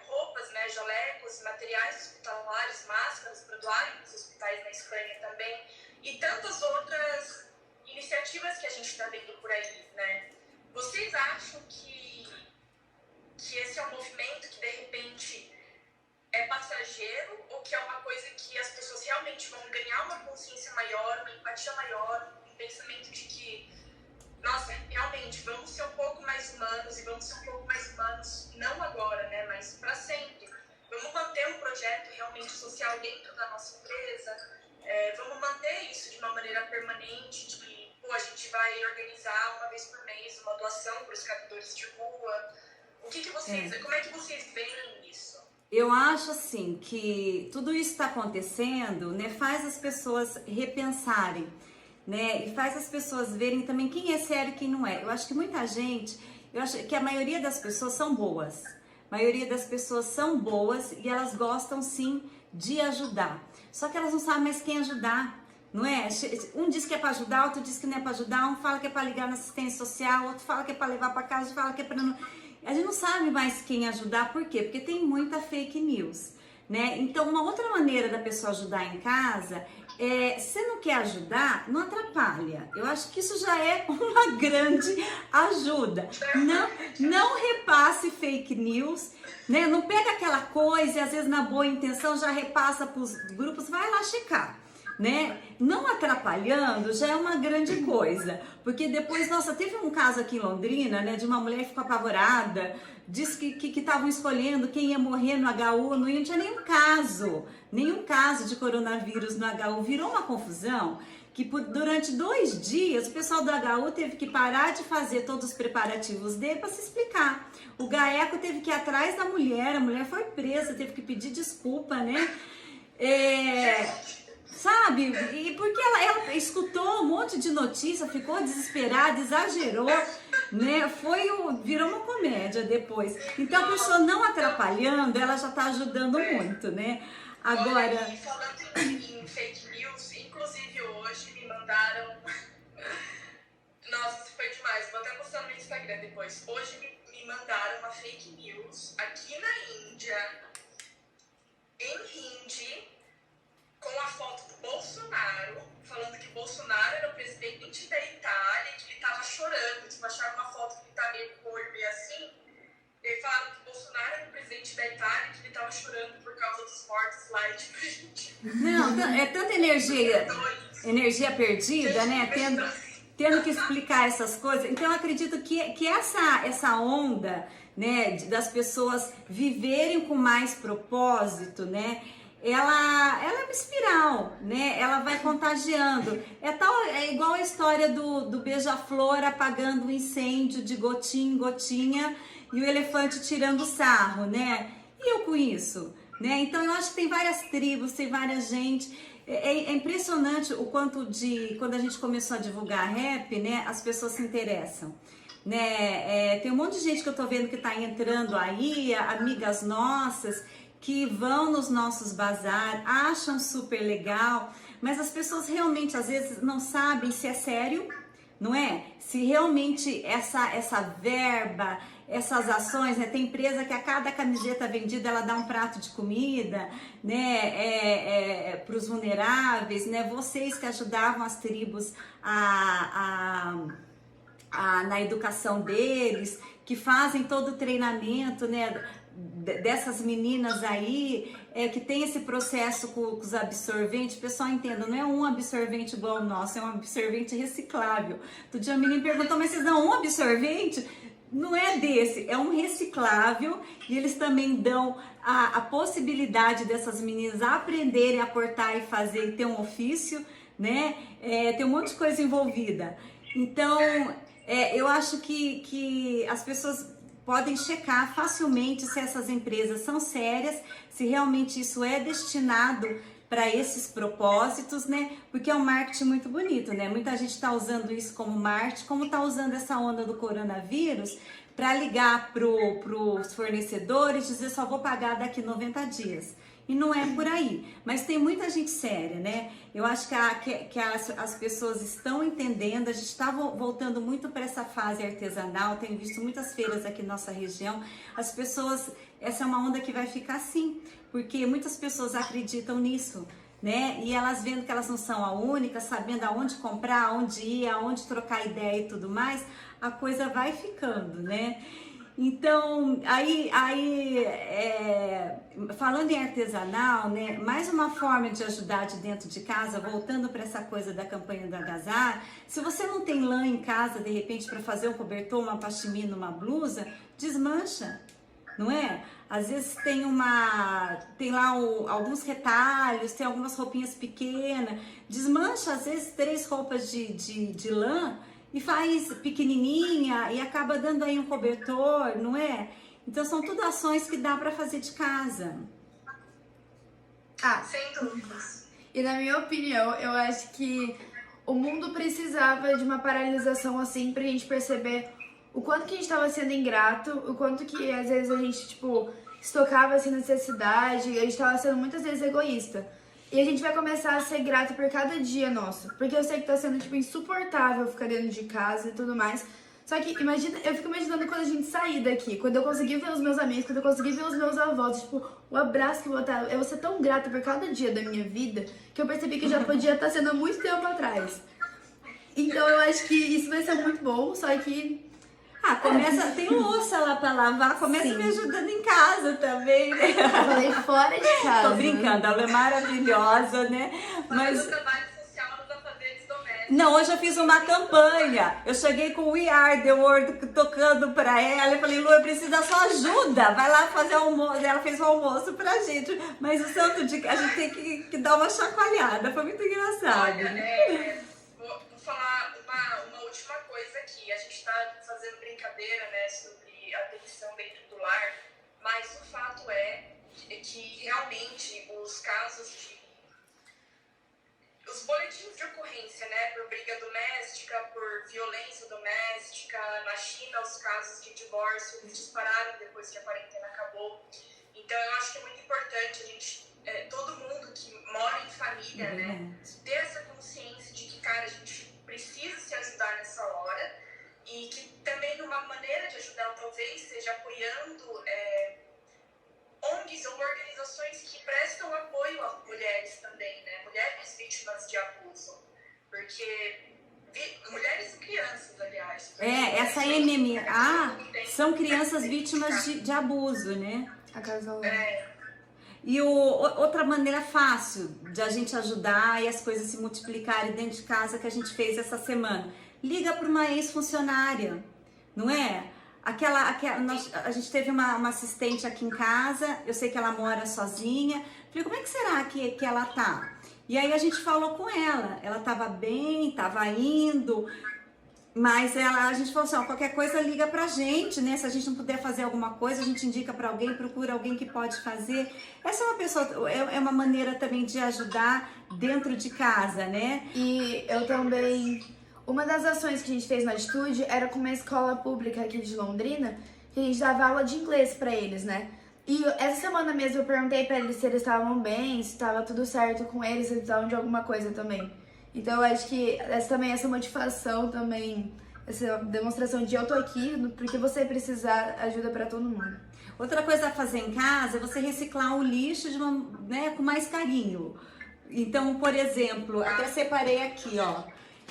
roupas, né, jalecos, materiais hospitalares, máscaras para doarem para os hospitais na Espanha também, e tantas outras iniciativas que a gente está vendo por aí, né? Vocês acham que esse é um movimento que de repente é passageiro, ou que é uma coisa que as pessoas realmente vão ganhar uma consciência maior, uma empatia maior, um pensamento de que, nossa, realmente, vamos ser um pouco mais humanos, e vamos ser um pouco mais humanos, não agora, né, mas para sempre. Vamos manter um projeto realmente social dentro da nossa empresa, vamos manter isso de uma maneira permanente, de, a gente vai organizar uma vez por mês uma doação para os catadores de rua. Como é que vocês veem isso? Eu acho assim que tudo isso está acontecendo, né, faz as pessoas repensarem, né, e faz as pessoas verem também quem é sério e quem não é. Eu acho que muita gente, eu acho que a maioria das pessoas são boas. A maioria das pessoas são boas e elas gostam sim de ajudar. Só que elas não sabem mais quem ajudar, não é? Um diz que é para ajudar, outro diz que não é para ajudar, um fala que é para ligar na assistência social, outro fala que é para levar para casa, outro fala que é para não... A gente não sabe mais quem ajudar, por quê? Porque tem muita fake news, né? Então, uma outra maneira da pessoa ajudar em casa se não quer ajudar, não atrapalha. Eu acho que isso já é uma grande ajuda. Não repasse fake news, né? Não pega aquela coisa e às vezes na boa intenção já repassa para os grupos, vai lá checar, né? Não atrapalhando já é uma grande coisa, porque depois, nossa, teve um caso aqui em Londrina, né, de uma mulher que ficou apavorada, disse que estavam escolhendo quem ia morrer no HU, não tinha nenhum caso de coronavírus no HU, virou uma confusão, que durante 2 dias o pessoal do HU teve que parar de fazer todos os preparativos dele para se explicar. O GAECO teve que ir atrás da mulher, a mulher foi presa, teve que pedir desculpa, né? Sabe? E porque ela escutou um monte de notícia, ficou desesperada, exagerou, né? Virou uma comédia depois. Então a pessoa não atrapalhando, ela já está ajudando muito, né? Agora... Olha, falando em fake news, inclusive hoje me mandaram... Nossa, isso foi demais, vou até postar no meu Instagram depois. Hoje me mandaram uma fake news aqui na Índia, em hindi, com a foto do Bolsonaro, falando que Bolsonaro era o presidente da Itália, que ele tava chorando, tipo, acharam uma foto que ele tá meio com o olho meio assim, e aí falaram que Bolsonaro era o presidente da Itália, que ele tava chorando por causa dos mortos lá, e tipo, gente... Não, é tanta energia perdida, né, tendo que explicar essas coisas. Então eu acredito que essa onda, né, das pessoas viverem com mais propósito, né, ela é uma espiral, né? Ela vai contagiando. É igual a história do beija-flor apagando o incêndio de gotinha em gotinha e o elefante tirando sarro, né? E eu com isso, né? Então eu acho que tem várias tribos, tem várias gente. É impressionante o quanto quando a gente começou a divulgar rap, né? As pessoas se interessam, né? Tem um monte de gente que eu tô vendo que tá entrando aí, amigas nossas, que vão nos nossos bazar, acham super legal, mas as pessoas realmente às vezes não sabem se é sério, não é? Se realmente essa verba, essas ações, né? Tem empresa que a cada camiseta vendida ela dá um prato de comida, né? Para os vulneráveis, né? Vocês que ajudavam as tribos na educação deles, que fazem todo o treinamento, né? dessas meninas aí que tem esse processo com os absorventes, o pessoal entenda, não é um absorvente igual ao nosso, é um absorvente reciclável. Outro dia a menina perguntou, mas vocês dão um absorvente? Não é desse, é um reciclável, e eles também dão a possibilidade dessas meninas aprenderem a cortar e fazer e ter um ofício, né? Tem um monte de coisa envolvida. Então, eu acho que as pessoas podem checar facilmente se essas empresas são sérias, se realmente isso é destinado para esses propósitos, né? Porque é um marketing muito bonito, né? Muita gente está usando isso como marketing, como está usando essa onda do coronavírus para ligar para os fornecedores e dizer só vou pagar daqui 90 dias. E não é por aí, mas tem muita gente séria, né? Eu acho que as pessoas estão entendendo, a gente está voltando muito para essa fase artesanal, tenho visto muitas feiras aqui na nossa região, as pessoas, essa é uma onda que vai ficar assim, porque muitas pessoas acreditam nisso, né? E elas vendo que elas não são a única, sabendo aonde comprar, aonde ir, aonde trocar ideia e tudo mais, a coisa vai ficando, né? Então, falando em artesanal, né, mais uma forma de ajudar de dentro de casa, voltando para essa coisa da campanha do agasalho, se você não tem lã em casa, de repente, para fazer um cobertor, uma pashmina, uma blusa, desmancha, não é? Às vezes tem lá alguns retalhos, tem algumas roupinhas pequenas, desmancha às vezes 3 roupas de lã, e faz pequenininha e acaba dando aí um cobertor, não é? Então são tudo ações que dá para fazer de casa. Sem dúvidas. E na minha opinião, eu acho que o mundo precisava de uma paralisação assim pra gente perceber o quanto que a gente estava sendo ingrato, o quanto que às vezes a gente, tipo, estocava sem necessidade, a gente estava sendo muitas vezes egoísta. E a gente vai começar a ser grato por cada dia nosso. Porque eu sei que tá sendo, tipo, insuportável ficar dentro de casa e tudo mais. Só que, eu fico imaginando quando a gente sair daqui. Quando eu conseguir ver os meus amigos, quando eu conseguir ver os meus avós. Tipo, o abraço que eu vou estar... Eu vou ser tão grata por cada dia da minha vida que eu percebi que já podia estar sendo há muito tempo atrás. Então eu acho que isso vai ser muito bom, só que... Tem louça lá pra lavar, começa me ajudando em casa também, né? Eu falei fora de casa. Tô brincando, ela é maravilhosa, né? Mas o trabalho social nos afazeres domésticos. Não, hoje eu fiz uma campanha. Eu cheguei com o We Are The World tocando pra ela. Eu falei, Lu, eu preciso da sua ajuda. Vai lá fazer almoço. Ela fez o almoço pra gente. Mas o santo dia a gente tem que dar uma chacoalhada. Foi muito engraçado. Olha, vou falar uma última coisa aqui. A gente tá fazendo brincadeira, né, sobre a demissão dentro do lar, mas o fato é que realmente os casos os boletins de ocorrência, né, por briga doméstica, por violência doméstica, na China os casos de divórcio eles dispararam depois que a quarentena acabou. Então eu acho que é muito importante a gente, todo mundo que mora em família, né, ter essa consciência de que, cara, a gente precisa se ajudar nessa hora. E que também uma maneira de ajudar talvez seja apoiando ONGs ou organizações que prestam apoio a mulheres também, né? Mulheres vítimas de abuso. Porque mulheres e crianças, aliás. Essa MMA são crianças vítimas de abuso, né? A casal. E outra maneira fácil de a gente ajudar e as coisas se multiplicarem dentro de casa que a gente fez essa semana. Liga para uma ex-funcionária, não é? A gente teve uma assistente aqui em casa, eu sei que ela mora sozinha. Falei, como é que será que ela tá? E aí a gente falou com ela tava bem, tava indo, mas a gente falou assim, ó, qualquer coisa liga pra gente, né? Se a gente não puder fazer alguma coisa, a gente indica pra alguém, procura alguém que pode fazer. Essa é uma pessoa, é uma maneira também de ajudar dentro de casa, né? E eu também... Uma das ações que a gente fez no Atitude era com uma escola pública aqui de Londrina, que a gente dava aula de inglês pra eles, né? E essa semana mesmo eu perguntei pra eles se eles estavam bem, se estava tudo certo com eles, se eles precisavam de alguma coisa também. Então eu acho que essa motivação também, essa demonstração de eu tô aqui, porque você precisar, ajuda pra todo mundo. Outra coisa a fazer em casa é você reciclar o lixo com mais carinho. Então, por exemplo, até separei aqui, ó.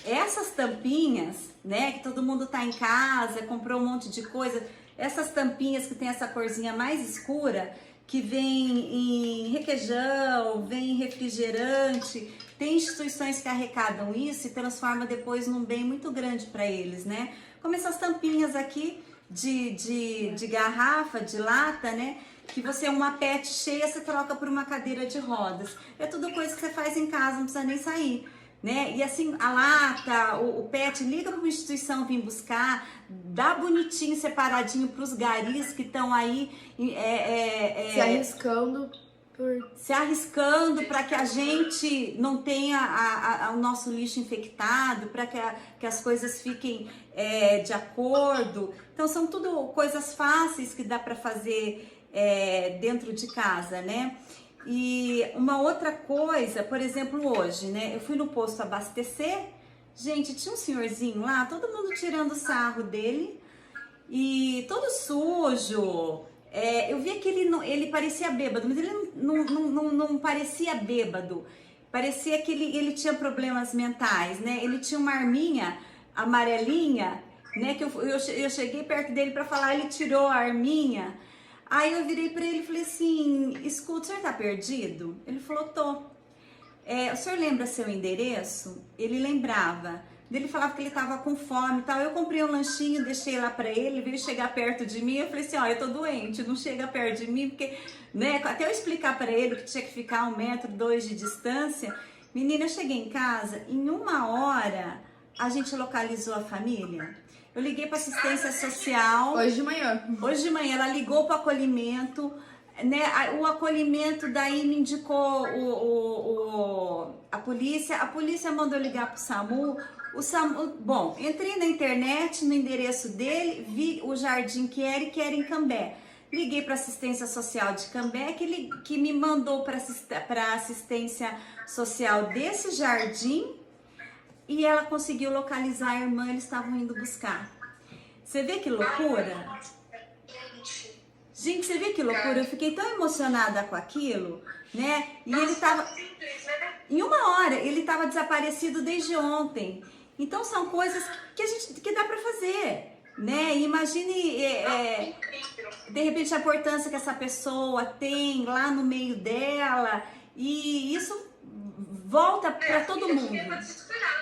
Essas tampinhas, né, que todo mundo tá em casa, comprou um monte de coisa, essas tampinhas que tem essa corzinha mais escura, que vem em requeijão, vem em refrigerante. Tem instituições que arrecadam isso e transformam depois num bem muito grande para eles, né? Como essas tampinhas aqui de garrafa, de lata, né? Que você, uma PET cheia, você troca por uma cadeira de rodas. É tudo coisa que você faz em casa, não precisa nem sair, né? E assim, a lata, o PET, liga para uma instituição vir buscar, dá bonitinho, separadinho para os garis que estão aí Se arriscando para que a gente não tenha o nosso lixo infectado, para que as coisas fiquem de acordo. Então são tudo coisas fáceis que dá para fazer dentro de casa, né? E uma outra coisa, por exemplo, hoje, né? Eu fui no posto abastecer, gente, tinha um senhorzinho lá, todo mundo tirando sarro dele e todo sujo. Eu via que ele parecia bêbado, mas ele não parecia bêbado. Parecia que ele tinha problemas mentais, né? Ele tinha uma arminha amarelinha, né? Que eu cheguei perto dele para falar, ele tirou a arminha. Aí eu virei para ele e falei assim, escuta, o senhor tá perdido? Ele falou, tô. O senhor lembra seu endereço? Ele lembrava. Ele falava que ele tava com fome e tal. Eu comprei um lanchinho, deixei lá pra ele, veio chegar perto de mim. Eu falei assim, ó, eu tô doente, não chega perto de mim, porque, né, até eu explicar pra ele que tinha que ficar 1,2 metros de distância. Menina, eu cheguei em casa, em 1 hora a gente localizou a família. Eu liguei para assistência social. Hoje de manhã. Hoje de manhã, ela ligou para o acolhimento, né? O acolhimento daí me indicou a polícia mandou ligar para o SAMU. Bom, entrei na internet, no endereço dele, vi o jardim que era em Cambé. Liguei para assistência social de Cambé, que me mandou para assistência social desse jardim. E ela conseguiu localizar a irmã, eles estavam indo buscar. Você vê que loucura? Gente, você vê que loucura? Eu fiquei tão emocionada com aquilo, né? E ele tava... Em 1 hora, ele estava desaparecido desde ontem. Então, são coisas que dá para fazer, né? Imagine, de repente, a importância que essa pessoa tem lá no meio dela. E isso volta para todo mundo.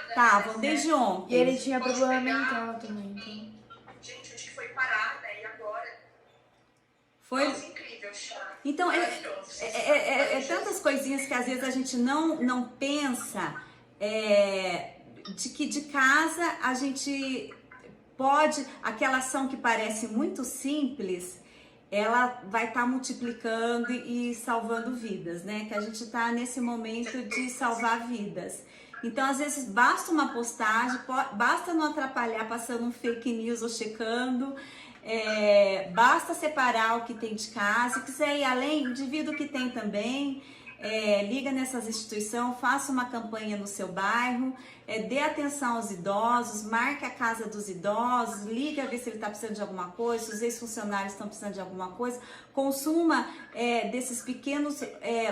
Estavam desde ontem. E ele tinha problema mental também. Então. Gente, acho que foi parar, né? E agora? Foi. Nossa, incrível, chá. Então, tantas coisinhas que às vezes a gente não pensa, de que de casa a gente pode, aquela ação que parece muito simples, ela vai estar multiplicando e salvando vidas, né? Que a gente está nesse momento de salvar vidas. Então, às vezes, basta uma postagem, basta não atrapalhar passando um fake news ou checando, basta separar o que tem de casa. Se quiser ir além, divida o que tem também, liga nessas instituições, faça uma campanha no seu bairro, dê atenção aos idosos, marque a casa dos idosos, liga a ver se ele está precisando de alguma coisa, se os ex-funcionários estão precisando de alguma coisa, consuma desses pequenos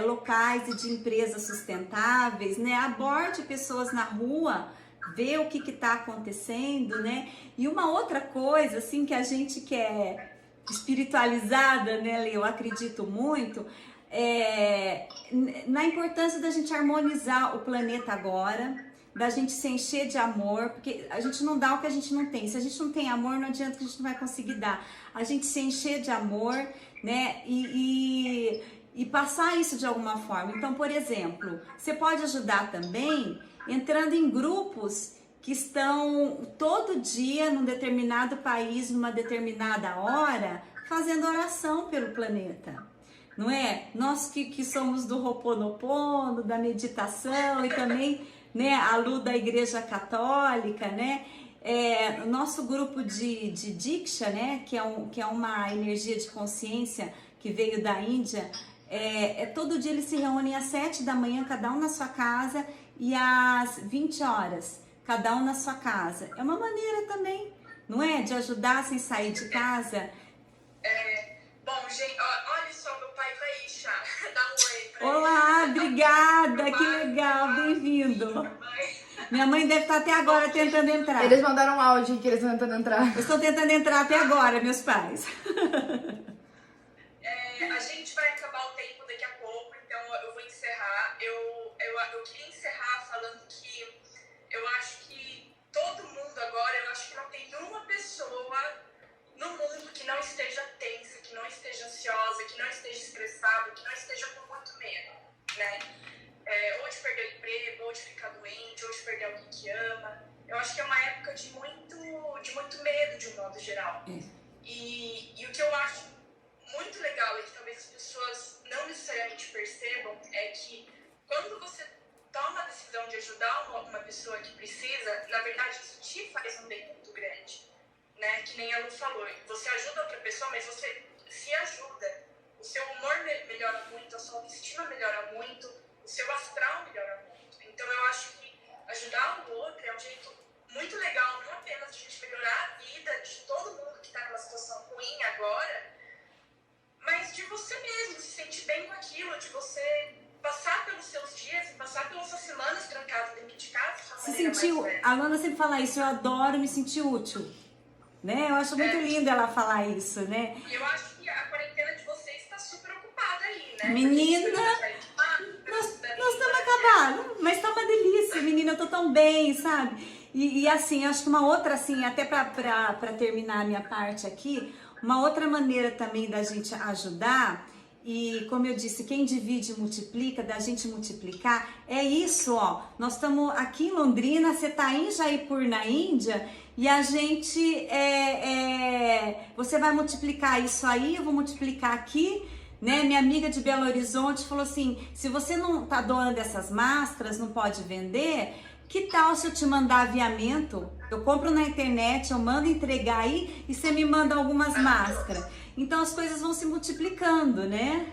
locais e de empresas sustentáveis, né? Aborde pessoas na rua, vê o que está acontecendo, né? E uma outra coisa, assim, que a gente que é espiritualizada, né, eu acredito muito, na importância da gente harmonizar o planeta agora, da gente se encher de amor, porque a gente não dá o que a gente não tem. Se a gente não tem amor, não adianta que a gente não vai conseguir dar. A gente se encher de amor, né, e passar isso de alguma forma. Então, por exemplo, você pode ajudar também entrando em grupos que estão todo dia num determinado país, numa determinada hora, fazendo oração pelo planeta. Não é? Nós que somos do Ho'oponopono, da meditação e também, né, a Lu da Igreja Católica, né? O nosso grupo de Diksha, né, que é uma energia de consciência que veio da Índia, todo dia eles se reúnem às 7 da manhã, cada um na sua casa, e às 20 horas, cada um na sua casa. É uma maneira também, não é? De ajudar sem sair de casa. Bom, gente, olha só, meu pai vai aí, Chá. Dá um oi pra ele. Olá, obrigada, que legal, bem-vindo. Minha mãe deve estar até agora tentando entrar. Eles mandaram um áudio que eles estão tentando entrar. Eu estou tentando entrar até agora, meus pais. A gente vai acabar o tempo daqui a pouco, então eu vou encerrar. Eu queria encerrar falando que eu acho que todo mundo agora, eu acho que não tem nenhuma pessoa no mundo que não esteja tensa, que não esteja ansiosa, que não esteja estressada, que não esteja com muito medo, né? Ou de perder o emprego, ou de ficar doente, ou de perder alguém que ama. Eu acho que é uma época de muito medo, de um modo geral. E o que eu acho muito legal e que talvez as pessoas não necessariamente percebam é que quando você toma a decisão de ajudar uma pessoa que precisa, na verdade isso te faz um bem muito grande, né? Que nem a Lu falou, você ajuda outra pessoa, mas você se ajuda. O seu humor melhora muito, a sua autoestima melhora muito, o seu astral melhora muito. Então eu acho que ajudar o outro é um jeito muito legal, não apenas de a gente melhorar a vida de todo mundo que está numa situação ruim agora, mas de você mesmo se sentir bem com aquilo, de você passar pelos seus dias e passar pelas suas semanas trancado dentro de casa. Se sentiu, a Luana sempre fala isso, eu adoro me sentir útil, né? Eu acho muito lindo ela falar isso, né? E eu acho que a quarentena de vocês está super ocupada aí, né? Menina, nós estamos acabados, mas tá uma delícia, menina, eu tô tão bem, sabe? E assim, acho que uma outra, assim, até pra terminar a minha parte aqui, uma outra maneira também da gente ajudar, e como eu disse, quem divide multiplica, da gente multiplicar, é isso, ó. Nós estamos aqui em Londrina, você tá em Jaipur, na Índia, e a gente, você vai multiplicar isso aí, eu vou multiplicar aqui, né? Minha amiga de Belo Horizonte falou assim, se você não tá doando essas máscaras, não pode vender, que tal se eu te mandar aviamento? Eu compro na internet, eu mando entregar aí e você me manda algumas máscaras. Então as coisas vão se multiplicando, né?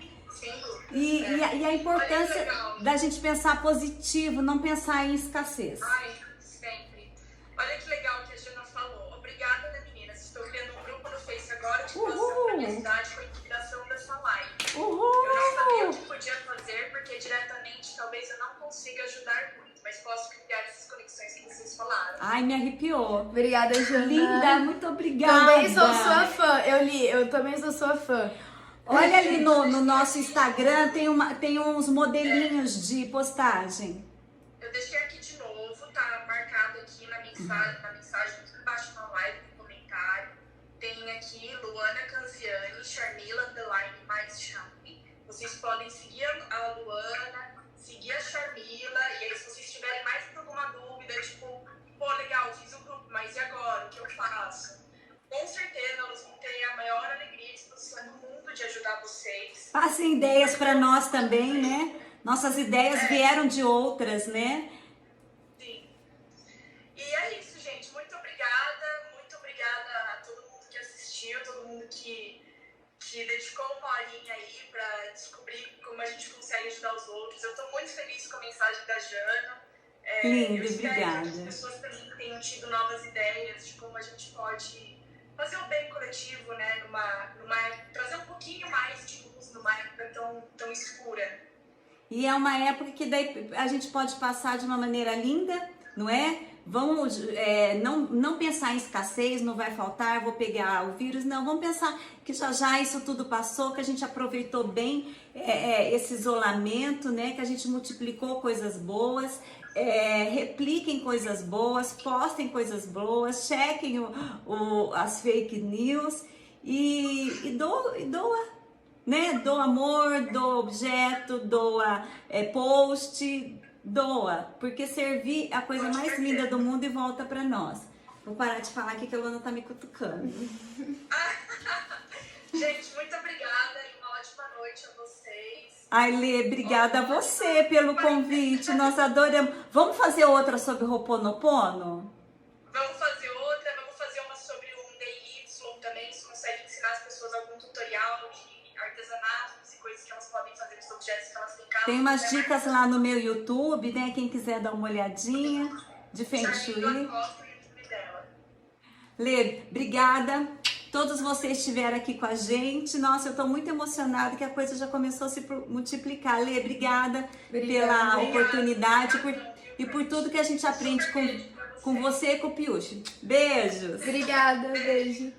E a importância da gente pensar positivo, não pensar em escassez. Ai, sempre. Olha que legal que a Jana falou. Obrigada, né, meninas? Estou criando um grupo no Face agora de doação para minha cidade com a inspiração dessa live. Uhul! Eu não sabia o que podia fazer, porque diretamente talvez eu não consiga ajudar muito, mas posso criar essas conexões que vocês falaram. Ai, me arrepiou. Obrigada, Jana. Linda, muito obrigada. Também sou sua fã. Eu também sou sua fã. Olha ali no nosso Instagram, tem uns modelinhos de postagem. Eu deixei aqui de novo, tá marcado aqui na mensagem aqui embaixo na live, no comentário. Tem aqui Luana Canziani, Charmila Underline mais Charme. Vocês podem seguir a Luana, seguir a Charmila, e aí se vocês tiverem mais alguma dúvida, tipo, pô, legal, fiz um grupo, mas e agora? O que eu faço? Com certeza elas vão ter a maior alegria e disposição do mundo de ajudar vocês. Passem ideias para nós também, né? Nossas ideias vieram de outras, né? Sim. E é isso, gente. Muito obrigada a todo mundo que assistiu, todo mundo que dedicou uma horinha aí para descobrir como a gente consegue ajudar os outros. Eu tô muito feliz com a mensagem da Jana. Lindo, eu espero obrigada. que as pessoas também tenham tido novas ideias de como a gente pode fazer o bem coletivo, né? Trazer um pouquinho mais de luz numa época tão escura. E é uma época que daí a gente pode passar de uma maneira linda, não é? Vamos não pensar em escassez, não vai faltar, vou pegar o vírus, não, vamos pensar que já isso tudo passou, que a gente aproveitou bem esse isolamento, né? Que a gente multiplicou coisas boas, repliquem coisas boas, postem coisas boas, chequem as fake news e doa, né? Doa amor, doa objeto, doa post, doa, porque servir é a coisa mais linda do mundo e volta pra nós. Vou parar de falar aqui que a Luana tá me cutucando. Gente, muito obrigada e uma ótima noite a vocês. Ai, Lê, obrigada a você pelo convite. Nós adoramos. Vamos fazer outra sobre Ho'oponopono? Vamos fazer outra, vamos fazer uma sobre o DY também, se consegue ensinar as pessoas algum tutorial de artesanatos e coisas que elas podem fazer nos objetos que elas têm em casa. Tem umas dicas lá no meu YouTube, né? Quem quiser dar uma olhadinha de Feng Shui. Lê, obrigada. Todos vocês estiveram aqui com a gente. Nossa, eu tô muito emocionada que a coisa já começou a se multiplicar. Lê, obrigada pela oportunidade, e por tudo que a gente aprende com você e com o Piuche. Beijos! Obrigada, beijo.